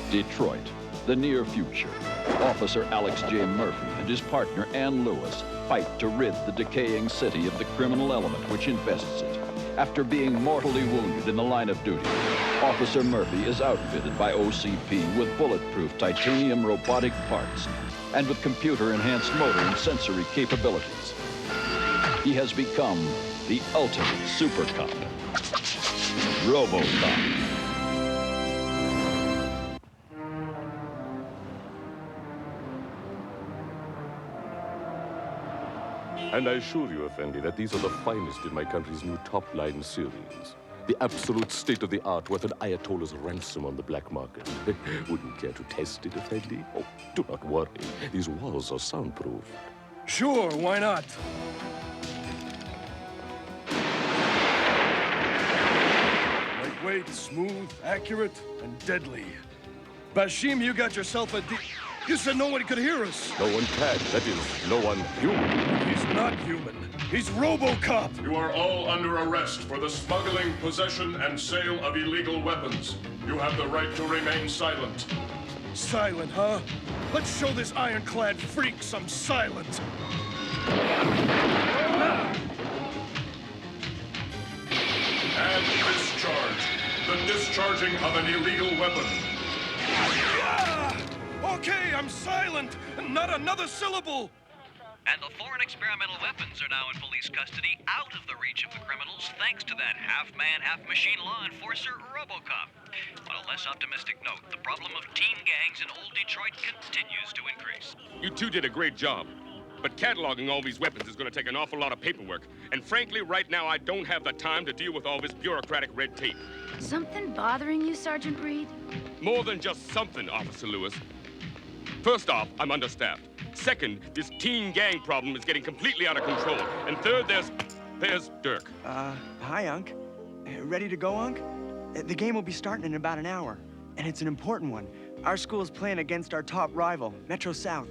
Detroit, the near future. Officer Alex J. Murphy and his partner Ann Lewis fight to rid the decaying city of the criminal element which infests it. After being mortally wounded in the line of duty, Officer Murphy is outfitted by OCP with bulletproof titanium robotic parts and with computer-enhanced motor and sensory capabilities. He has become the ultimate super cop, RoboCop. And I assure you, Effendi, that these are the finest in my country's new top-line series. The absolute state-of-the-art weapon Ayatollah's ransom on the black market. Wouldn't care to test it, Effendi? Oh, do not worry. These walls are soundproof. Sure, why not? Lightweight, smooth, accurate, and deadly. Bashim, you got yourself a You said no one could hear us. No one can. That is, no one human. He's not human. He's RoboCop. You are all under arrest for the smuggling, possession, and sale of illegal weapons. You have the right to remain silent. Silent, huh? Let's show this ironclad freak some silent. And discharge. The discharging of an illegal weapon. Okay, I'm silent. Not another syllable. And the foreign experimental weapons are now in police custody, out of the reach of the criminals, thanks to that half-man, half-machine law enforcer, RoboCop. On a less optimistic note, the problem of teen gangs in old Detroit continues to increase. You two did a great job. But cataloging all these weapons is going to take an awful lot of paperwork. And frankly, right now, I don't have the time to deal with all this bureaucratic red tape. Something bothering you, Sergeant Reed? More than just something, Officer Lewis. First off, I'm understaffed. Second, this teen gang problem is getting completely out of control. And third, there's Dirk. Hi, Unc. Ready to go, Unc? The game will be starting in about an hour, and it's an important one. Our school is playing against our top rival, Metro South.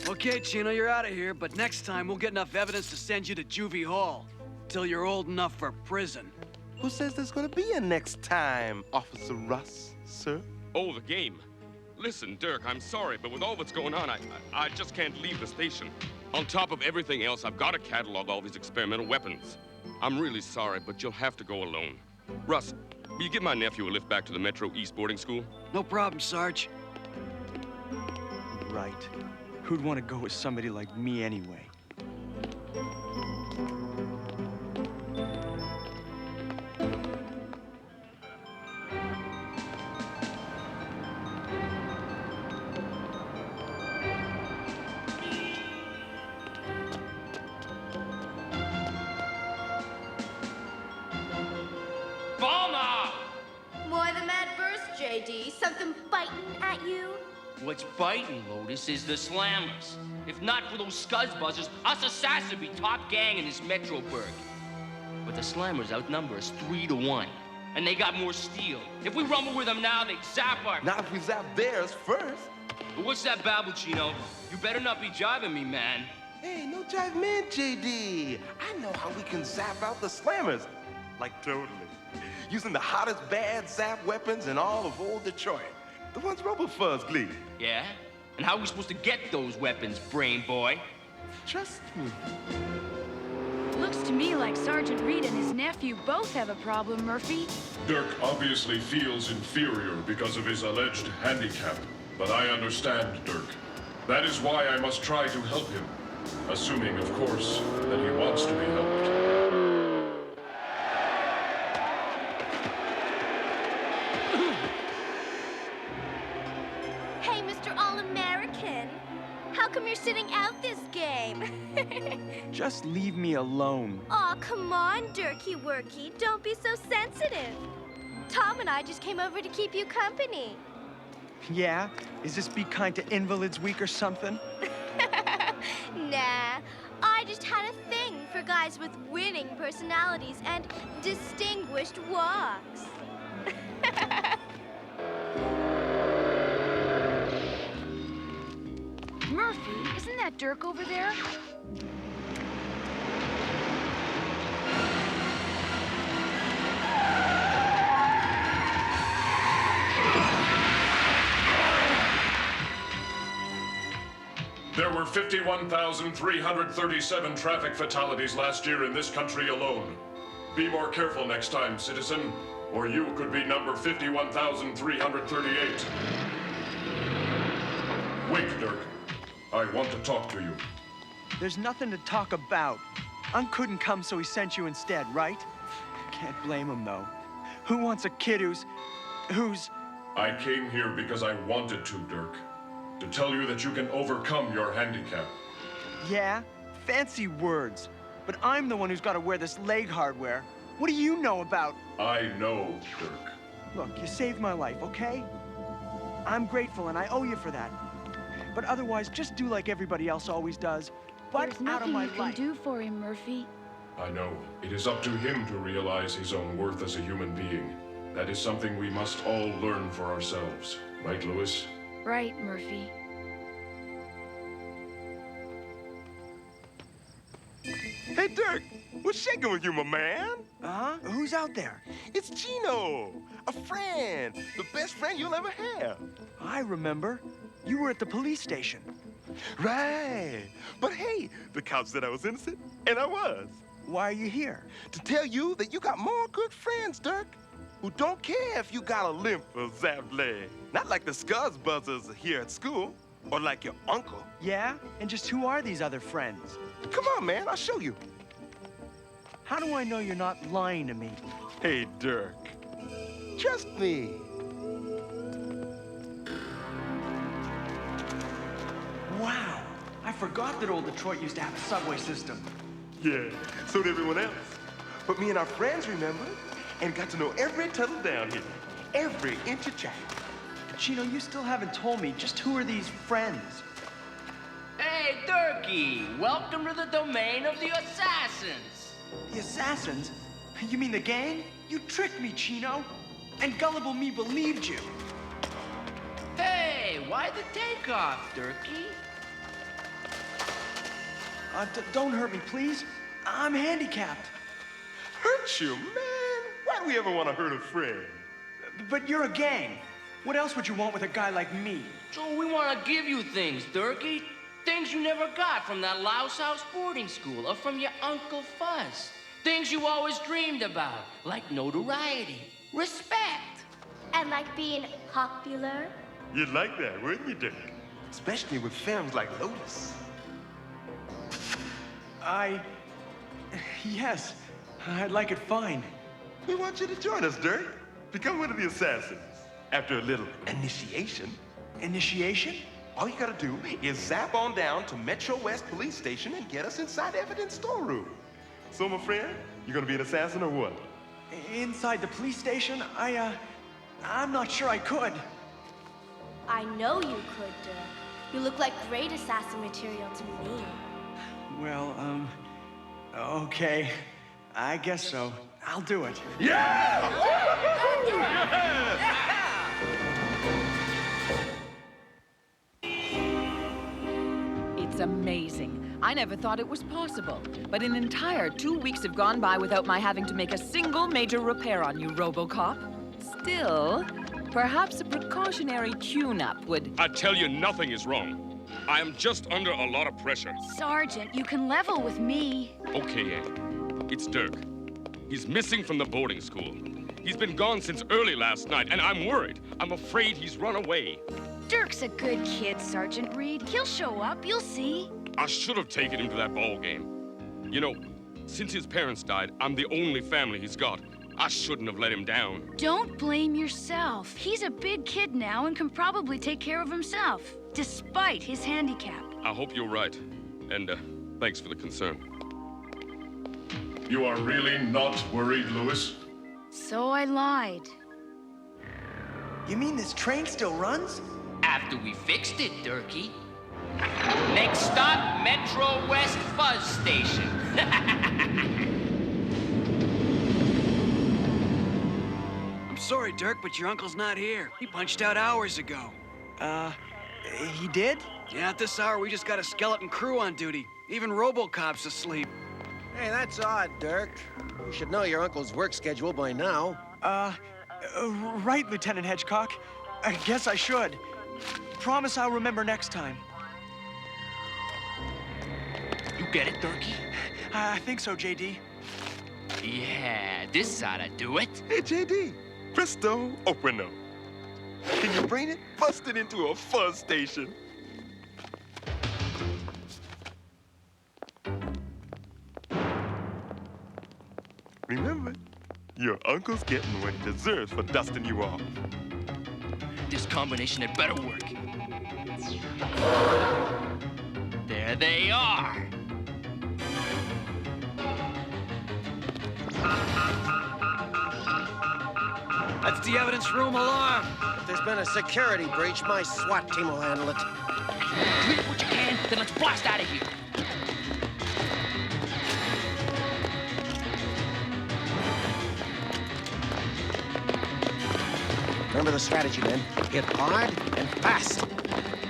Okay, Chino, you're out of here, but next time we'll get enough evidence to send you to Juvie Hall. Till you're old enough for prison. Who says there's gonna be a next time, Officer Russ, sir? Oh, the game. Listen, Dirk, I'm sorry, but with all that's going on, I just can't leave the station. On top of everything else, I've got to catalog all these experimental weapons. I'm really sorry, but you'll have to go alone. Russ, will you give my nephew a lift back to the Metro East boarding school? No problem, Sarge. Right. Who'd want to go with somebody like me anyway? JD, something biting at you? What's biting, Lotus, is the Slammers. If not for those scuzzbuzzers, us assassins would be top gang in this Metroburg. But the Slammers outnumber us 3-1, and they got more steel. If we rumble with them now, they zap our... Not if we zap theirs first. But what's that babble, Chino? You better not be jiving me, man. Hey, no jive man, JD. I know how we can zap out the Slammers. Like, totally. Using the hottest bad zap weapons in all of old Detroit. The ones RoboFuzz gleaned. Yeah? And how are we supposed to get those weapons, brain boy? Trust me. Looks to me like Sergeant Reed and his nephew both have a problem, Murphy. Dirk obviously feels inferior because of his alleged handicap. But I understand Dirk. That is why I must try to help him. Assuming, of course, that he wants to be helped. How come you're sitting out this game? Just leave me alone. Aw, come on, Dirky Worky. Don't be so sensitive. Tom and I just came over to keep you company. Yeah? Is this Be Kind to Invalids Week or something? Nah. I just had a thing for guys with winning personalities and distinguished walks. Murphy, isn't that Dirk over there? There were 51,337 traffic fatalities last year in this country alone. Be more careful next time, citizen, or you could be number 51,338. Wait, Dirk. I want to talk to you. There's nothing to talk about. Unc couldn't come, so he sent you instead, right? Can't blame him, though. Who wants a kid who's... I came here because I wanted to, Dirk. To tell you that you can overcome your handicap. Yeah? Fancy words. But I'm the one who's got to wear this leg hardware. What do you know about... I know, Dirk. Look, you saved my life, okay? I'm grateful, and I owe you for that. But otherwise, just do like everybody else always does. Butt out of my life. There's nothing you can do for him, Murphy. I know. It is up to him to realize his own worth as a human being. That is something we must all learn for ourselves. Right, Lewis? Right, Murphy. Hey, Dirk, what's shaking with you, my man? Who's out there? It's Chino, a friend, the best friend you'll ever have. I remember. You were at the police station. Right. But hey, the cops said I was innocent, and I was. Why are you here? To tell you that you got more good friends, Dirk, who don't care if you got a limp or zapped leg. Not like the Scuzz Buzzers here at school, or like your uncle. Yeah? And just who are these other friends? Come on, man, I'll show you. How do I know you're not lying to me? Hey, Dirk, trust me. Wow, I forgot that old Detroit used to have a subway system. Yeah, so did everyone else. But me and our friends remembered and got to know every tunnel down here, every inch of track. Chino, you still haven't told me just who are these friends? Hey, Durkee! Welcome to the domain of the assassins! The assassins? You mean the gang? You tricked me, Chino. And gullible me believed you. Hey, why the takeoff, Durkee? Don't hurt me, please. I'm handicapped. Hurt you, man? Why do we ever want to hurt a friend? But you're a gang. What else would you want with a guy like me? So we want to give you things, Durkee. Things you never got from that Louse House boarding school or from your Uncle Fuzz. Things you always dreamed about, like notoriety, respect. And like being popular. You'd like that, wouldn't you, Dirk? Especially with films like Lotus. Yes, I'd like it fine. We want you to join us, Dirk. Become one of the assassins. After a little initiation. Initiation? All you gotta do is zap on down to Metro West Police Station and get us inside the evidence storeroom. So, my friend, you gonna be an assassin or what? Inside the police station? I'm not sure I could. I know you could, Dirk. You look like great assassin material to me. Well, okay. I guess so. I'll do it. Yeah! It's amazing. I never thought it was possible. But an entire 2 weeks have gone by without my having to make a single major repair on you, RoboCop. Still, perhaps a precautionary tune-up would... I tell you, nothing is wrong. I am just under a lot of pressure. Sergeant, you can level with me. Okay, Ann. It's Dirk. He's missing from the boarding school. He's been gone since early last night, and I'm worried. I'm afraid he's run away. Dirk's a good kid, Sergeant Reed. He'll show up, you'll see. I should have taken him to that ball game. You know, since his parents died, I'm the only family he's got. I shouldn't have let him down. Don't blame yourself. He's a big kid now and can probably take care of himself, despite his handicap. I hope you're right. And, thanks for the concern. You are really not worried, Lewis? So I lied. You mean this train still runs? After we fixed it, Durkee. Next stop, Metro West Fuzz Station. I'm sorry, Dirk, but your uncle's not here. He punched out hours ago. He did? Yeah, at this hour, we just got a skeleton crew on duty. Even RoboCop's asleep. Hey, that's odd, Dirk. You should know your uncle's work schedule by now. Right, Lieutenant Hedgecock. I guess I should. Promise I'll remember next time. get it, Durkee? I think so, JD. Yeah, this oughta do it. Hey, JD. Presto, operano. Can you bring it? Bust it into a fuzz station. Remember, your uncle's getting what he deserves for dusting you off. This combination had better work. There they are. That's the evidence room alarm. If there's been a security breach, my SWAT team will handle it. Clear what you can, then let's blast out of here. Remember the strategy, men. Hit hard and fast.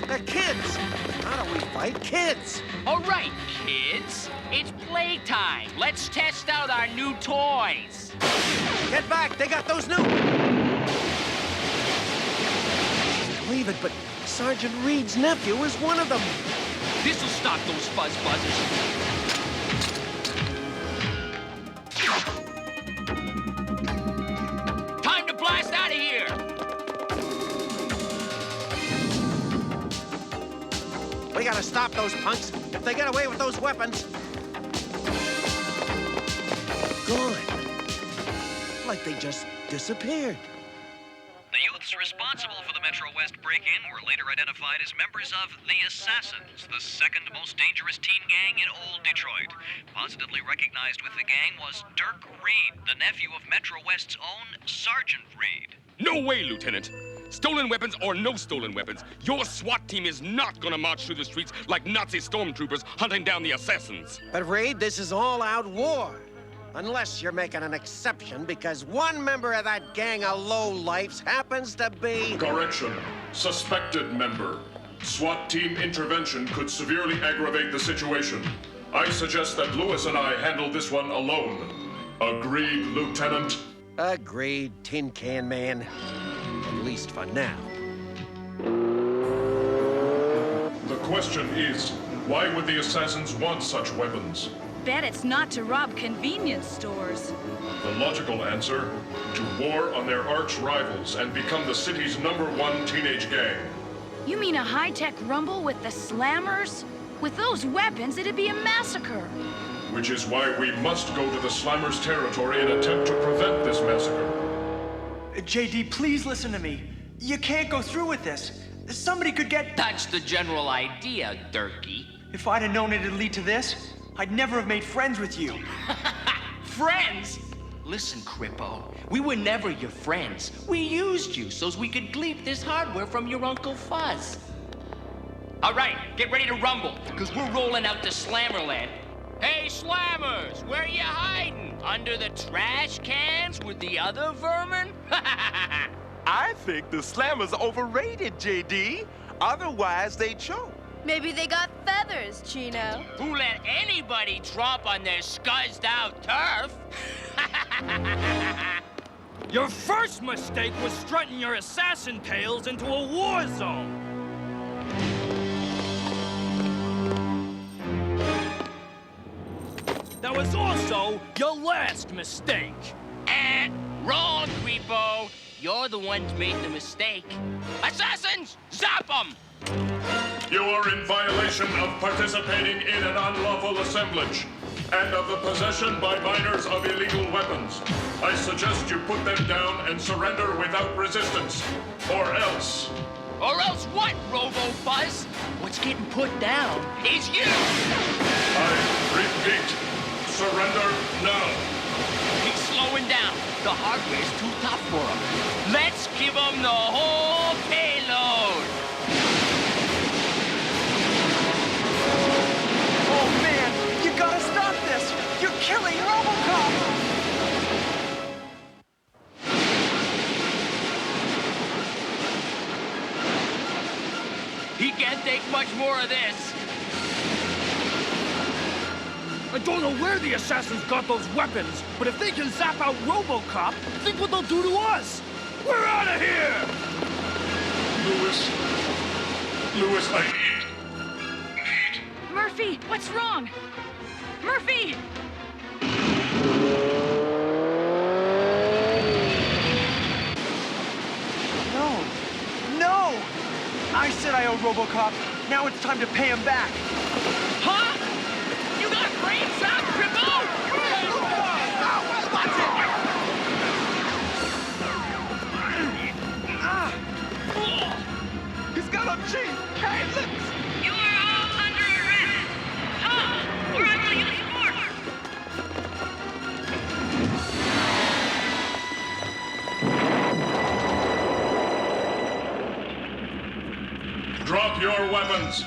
They're kids. How do we fight kids? All right, kids. It's playtime. Let's test out our new toys. Get back! They got those new... Believe it, but Sergeant Reed's nephew is one of them. This'll stop those fuzz buzzers. Time to blast out of here! We gotta stop those punks if they get away with those weapons. Gone. Like they just disappeared. The youths responsible for the Metro West break-in were later identified as members of the Assassins, the second most dangerous teen gang in old Detroit. Positively recognized with the gang was Dirk Reed, the nephew of Metro West's own Sergeant Reed. No way, Lieutenant. Stolen weapons or no stolen weapons, your SWAT team is not gonna march through the streets like Nazi stormtroopers hunting down the assassins. But Reed, this is all-out war. Unless you're making an exception because one member of that gang of lowlifes happens to be... Correction. Suspected member. SWAT team intervention could severely aggravate the situation. I suggest that Lewis and I handle this one alone. Agreed, Lieutenant? Agreed, Tin Can Man. At least for now. The question is, why would the assassins want such weapons? Bet it's not to rob convenience stores. The logical answer, to war on their arch rivals and become the city's #1 teenage gang. You mean a high-tech rumble with the Slammers? With those weapons, it'd be a massacre. Which is why we must go to the Slammers' territory and attempt to prevent this massacre. JD, please listen to me. You can't go through with this. Somebody could get... That's the general idea, Durkee. If I'd have known it'd lead to this, I'd never have made friends with you. Friends? Listen, Crippo, we were never your friends. We used you so we could gleep this hardware from your Uncle Fuzz. All right, get ready to rumble, because we're rolling out to Slammerland. Hey, Slammers, where you hiding? Under the trash cans with the other vermin? I think the Slammers overrated, JD. Otherwise, they choke. Maybe they got feathers, Chino. Who let anybody tromp on their scuzzed out turf? Your first mistake was strutting your assassin tails into a war zone. That was also your last mistake. Wrong, Creepo. You're the ones made the mistake. Assassins, zap them! You are in violation of participating in an unlawful assemblage and of the possession by minors of illegal weapons. I suggest you put them down and surrender without resistance, or else... Or else what, Robo-Fuzz? What's getting put down is you! I repeat, surrender now. He's slowing down. The hardware's too tough for him. Let's give him the whole payload! Oh, man! You gotta stop this! You're killing RoboCop! He can't take much more of this. I don't know where the assassins got those weapons, but if they can zap out RoboCop, think what they'll do to us! We're out of here! Lewis, I need... Murphy, what's wrong? Murphy! No! I said I owe RoboCop. Now it's time to pay him back. Huh? You got brains out, Cripple? He's got a cheat! Hey, look! You are all under arrest. Tom, or I will use force. Drop your weapons.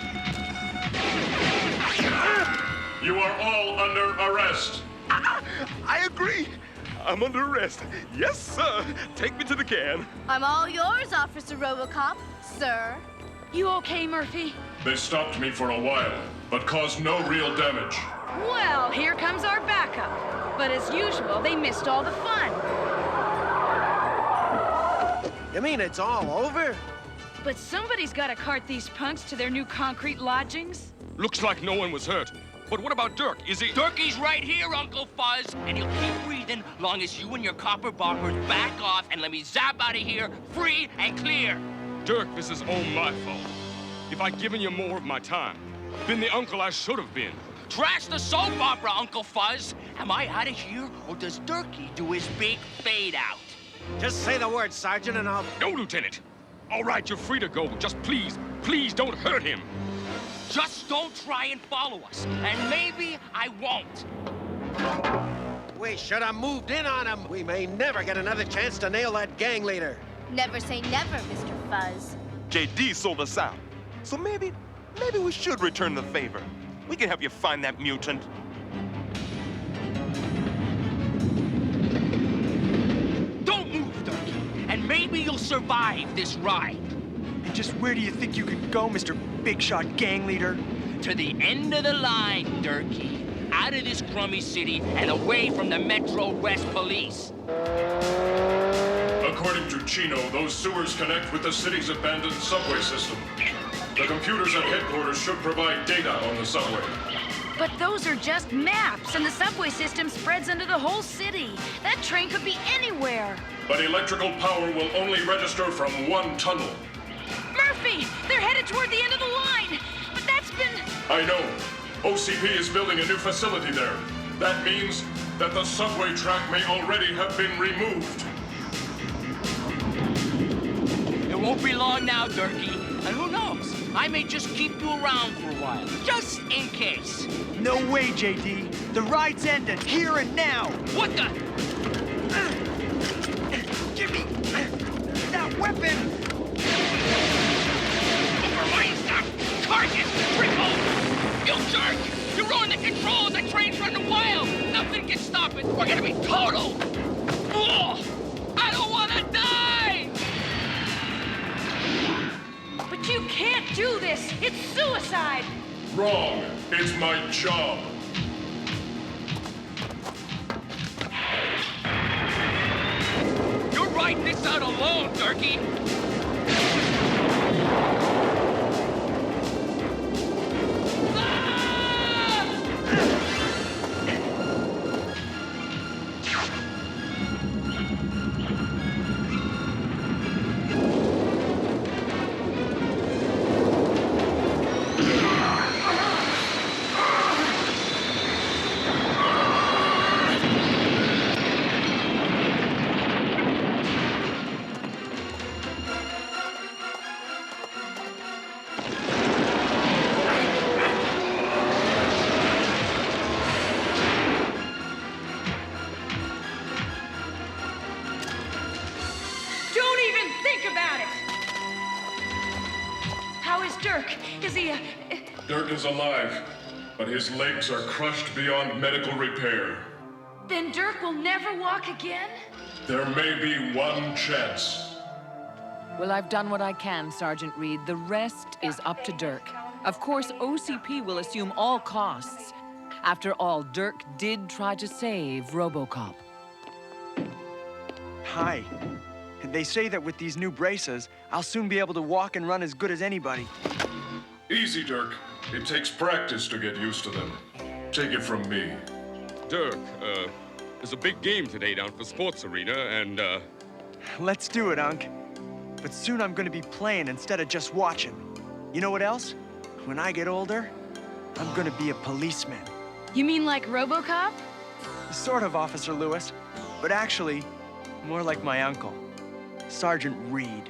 You are all under arrest. I agree. I'm under arrest. Yes, sir. Take me to the can. I'm all yours, Officer RoboCop, sir. You okay, Murphy? They stopped me for a while, but caused no real damage. Well, here comes our backup. But as usual, they missed all the fun. You mean it's all over? But somebody's got to cart these punks to their new concrete lodgings. Looks like no one was hurt. But what about Dirk? Is he... Turkey's right here, Uncle Fuzz, and he'll keep breathing long as you and your copper bombers back off and let me zap out of here free and clear. Dirk, this is all my fault. If I'd given you more of my time, been the uncle I should have been. Trash the soap opera, Uncle Fuzz. Am I out of here, or does Durkee do his big fade out? Just say the word, Sergeant, and I'll... No, Lieutenant. All right, you're free to go. Just please, please don't hurt him. Just don't try and follow us, and maybe I won't. We should have moved in on him. We may never get another chance to nail that gang leader. Never say never, Mr. Fuzz. JD sold us out. So maybe we should return the favor. We can help you find that mutant. Don't move, Durkee, and maybe you'll survive this ride. And just where do you think you could go, Mr. Big Shot Gang Leader? To the end of the line, Durkee. Out of this crummy city and away from the Metro West Police. According to Chino, those sewers connect with the city's abandoned subway system. The computers at headquarters should provide data on the subway. But those are just maps, and the subway system spreads into the whole city. That train could be anywhere. But electrical power will only register from one tunnel. Murphy! They're headed toward the end of the line! But that's been... I know. OCP is building a new facility there. That means that the subway track may already have been removed. It won't be long now, Durkee. And who knows? I may just keep you around for a while, just in case. No way, JD. The ride's ended, here and now. What the? Give me that weapon! Override stop! Target! Cripple! You jerk! You ruined the control of the train running wild! Nothing can stop it! We're gonna be total! Ugh! I don't wanna die! But you can't do this! It's suicide! Wrong. It's my job. You're riding this out alone, Durkee! Dirk? Is he, Dirk is alive, but his legs are crushed beyond medical repair. Then Dirk will never walk again? There may be one chance. Well, I've done what I can, Sergeant Reed. The rest is up to Dirk. Of course, OCP will assume all costs. After all, Dirk did try to save RoboCop. Hi. They say that with these new braces, I'll soon be able to walk and run as good as anybody. Easy, Dirk. It takes practice to get used to them. Take it from me. Dirk, there's a big game today down for Sports Arena, and, Let's do it, Unc. But soon I'm gonna be playing instead of just watching. You know what else? When I get older, I'm gonna be a policeman. You mean like RoboCop? Sort of, Officer Lewis. But actually, more like my uncle, Sergeant Reed.